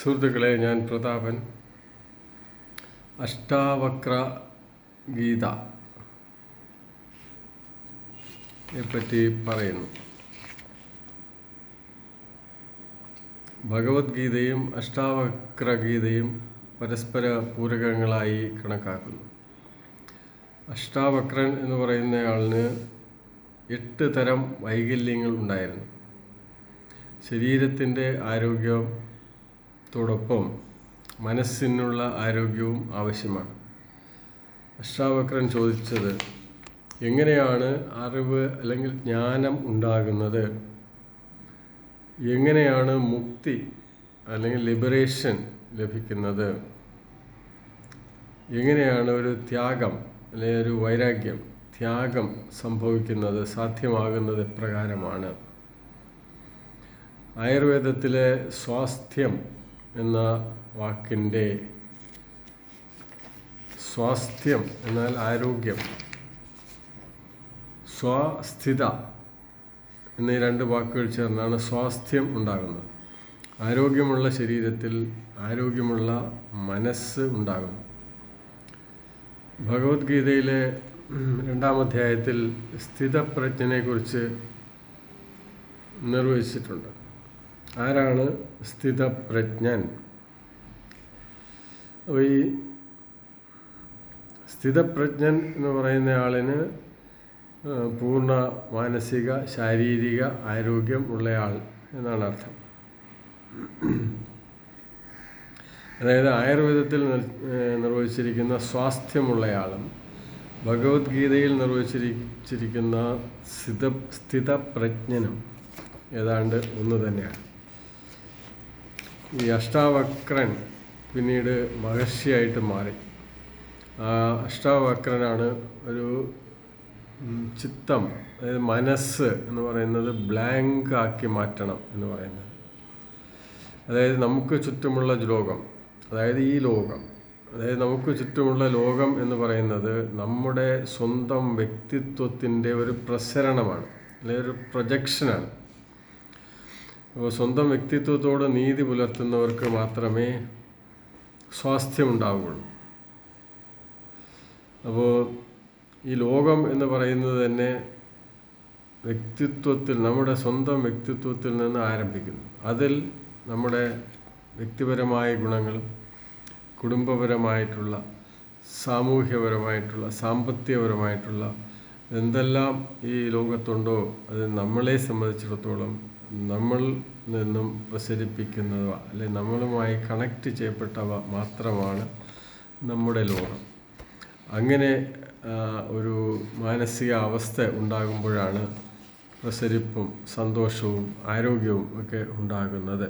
സുഹൃത്തുക്കളെ, ഞാൻ പ്രതാപൻ. അഷ്ടാവക്ര ഗീതയെപ്പറ്റി പറയുന്നു. ഭഗവത്ഗീതയും അഷ്ടാവക്ര ഗീതയും പരസ്പര പൂരകങ്ങളായി കണക്കാക്കുന്നു. അഷ്ടാവക്രൻ എന്ന് പറയുന്നയാളിന് 8 തരം വൈകല്യങ്ങൾ ഉണ്ടായിരുന്നു. ശരീരത്തിൻ്റെ ആരോഗ്യത്തോടൊപ്പം മനസ്സിനുള്ള ആരോഗ്യവും ആവശ്യമാണ്. അഷ്ടാവക്രൻ ചോദിച്ചത്, എങ്ങനെയാണ് അറിവ് അല്ലെങ്കിൽ ജ്ഞാനം ഉണ്ടാകുന്നത്? എങ്ങനെയാണ് മുക്തി അല്ലെങ്കിൽ ലിബറേഷൻ ലഭിക്കുന്നത്? എങ്ങനെയാണ് ഒരു ത്യാഗം അല്ലെങ്കിൽ ഒരു വൈരാഗ്യം, ത്യാഗം സംഭവിക്കുന്നത്, സാധ്യമാകുന്നത് എപ്രകാരമാണ്? ആയുർവേദത്തിലെ സ്വാസ്ഥ്യം എന്ന വാക്കിൻ്റെ സ്വാസ്ഥ്യം എന്നാൽ ആരോഗ്യം, സ്വാസ്ഥിത എന്നീ 2 വാക്കുകൾ ചേർന്നാണ് സ്വാസ്ഥ്യം ഉണ്ടാകുന്നത്. ആരോഗ്യമുള്ള ശരീരത്തിൽ ആരോഗ്യമുള്ള മനസ്സ് ഉണ്ടാകുന്നു. ഭഗവത്ഗീതയിലെ 2-ാം അധ്യായത്തിൽ സ്ഥിതപ്രജ്ഞനെക്കുറിച്ച് നിർവചിച്ചിട്ടുണ്ട്. ആരാണ് സ്ഥിതപ്രജ്ഞൻ? അപ്പോൾ ഈ സ്ഥിതപ്രജ്ഞൻ എന്ന് പറയുന്ന ആളിന് പൂർണ്ണ മാനസിക ശാരീരിക ആരോഗ്യം ഉള്ളയാൾ എന്നാണ് അർത്ഥം. അതായത് ആയുർവേദത്തിൽ നിർവചിച്ചിരിക്കുന്ന സ്വാസ്ഥ്യമുള്ളയാളും ഭഗവത്ഗീതയിൽ നിർവചിച്ചിരിക്കുന്ന സ്ഥിതപ്രജ്ഞനും ഏതാണ്ട് ഒന്ന് തന്നെയാണ്. ഈ അഷ്ടാവക്രൻ പിന്നീട് മഹർഷിയായിട്ട് മാറി. ആ അഷ്ടാവക്രനാണ് ഒരു ചിത്തം, അതായത് മനസ്സ് എന്ന് പറയുന്നത് ബ്ലാങ്ക് ആക്കി മാറ്റണം എന്ന് പറയുന്നത്. അതായത് നമുക്ക് ചുറ്റുമുള്ള ലോകം, അതായത് ഈ ലോകം, അതായത് നമുക്ക് ചുറ്റുമുള്ള ലോകം എന്ന് പറയുന്നത് നമ്മുടെ സ്വന്തം വ്യക്തിത്വത്തിൻ്റെ ഒരു പ്രസരണമാണ്, അല്ലെങ്കിൽ ഒരു പ്രൊജക്ഷനാണ്. അപ്പോൾ സ്വന്തം വ്യക്തിത്വത്തോട് നീതി പുലർത്തുന്നവർക്ക് മാത്രമേ സ്വാസ്ഥ്യമുണ്ടാവുകയുള്ളൂ. അപ്പോൾ ഈ ലോകം എന്ന് പറയുന്നത് തന്നെ വ്യക്തിത്വത്തിൽ, നമ്മുടെ സ്വന്തം വ്യക്തിത്വത്തിൽ നിന്ന് ആരംഭിക്കുന്നു. അതിൽ നമ്മുടെ വ്യക്തിപരമായ ഗുണങ്ങളും കുടുംബപരമായിട്ടുള്ള, സാമൂഹ്യപരമായിട്ടുള്ള, സാമ്പത്തികപരമായിട്ടുള്ള എന്തെല്ലാം ഈ ലോകത്തുണ്ടോ അത് നമ്മളെ സംബന്ധിച്ചിടത്തോളം നമ്മൾ നിന്നും പ്രസരിപ്പിക്കുന്നവ, അല്ലെങ്കിൽ നമ്മളുമായി കണക്റ്റ് ചെയ്യപ്പെട്ടവ മാത്രമാണ് നമ്മുടെ ലോകം. അങ്ങനെ ഒരു മാനസിക അവസ്ഥ ഉണ്ടാകുമ്പോഴാണ് പ്രസരിപ്പും സന്തോഷവും ആരോഗ്യവും ഒക്കെ ഉണ്ടാകുന്നത്.